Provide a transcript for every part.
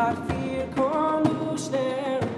Har fyr kom du snär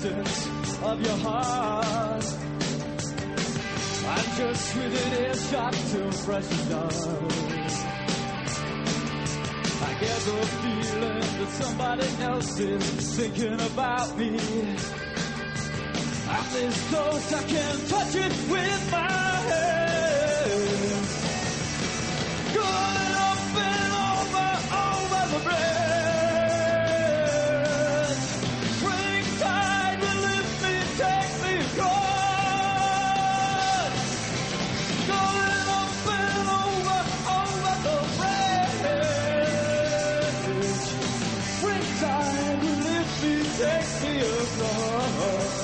distance of your heart. I'm just within earshot till fresh stars. I get the feeling that somebody else is thinking about me. I'm this close, I can touch it with my hand. Going up and over the bridge. Springtide will lift me, take me across. Going up and over the bridge. Springtide will lift me, take me across.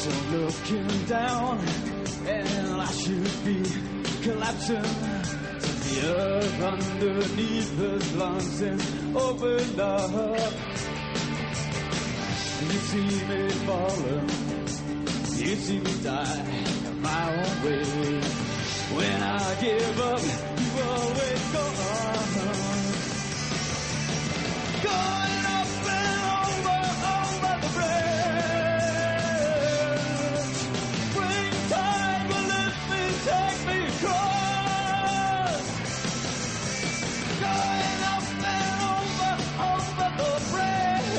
So looking down, and I should be collapsing to the earth underneath those lungs and opened up. You see me falling, you see me die my own way. When I give up, you always go on. Going up and over the bridge. Springtime will lift me, take me across. Going up and over the bridge.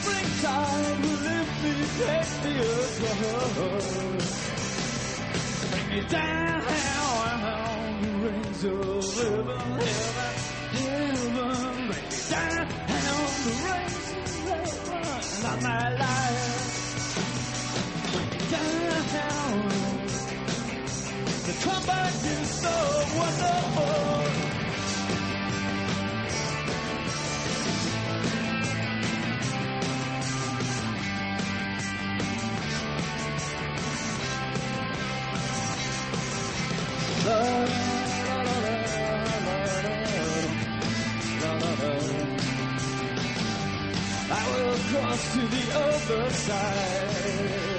Springtime will lift me, take me across. Bring me down the rings of heaven. Bring me down the rings of heaven. Not my life. Down. The comeback is so wonderful. I will cross to the other side.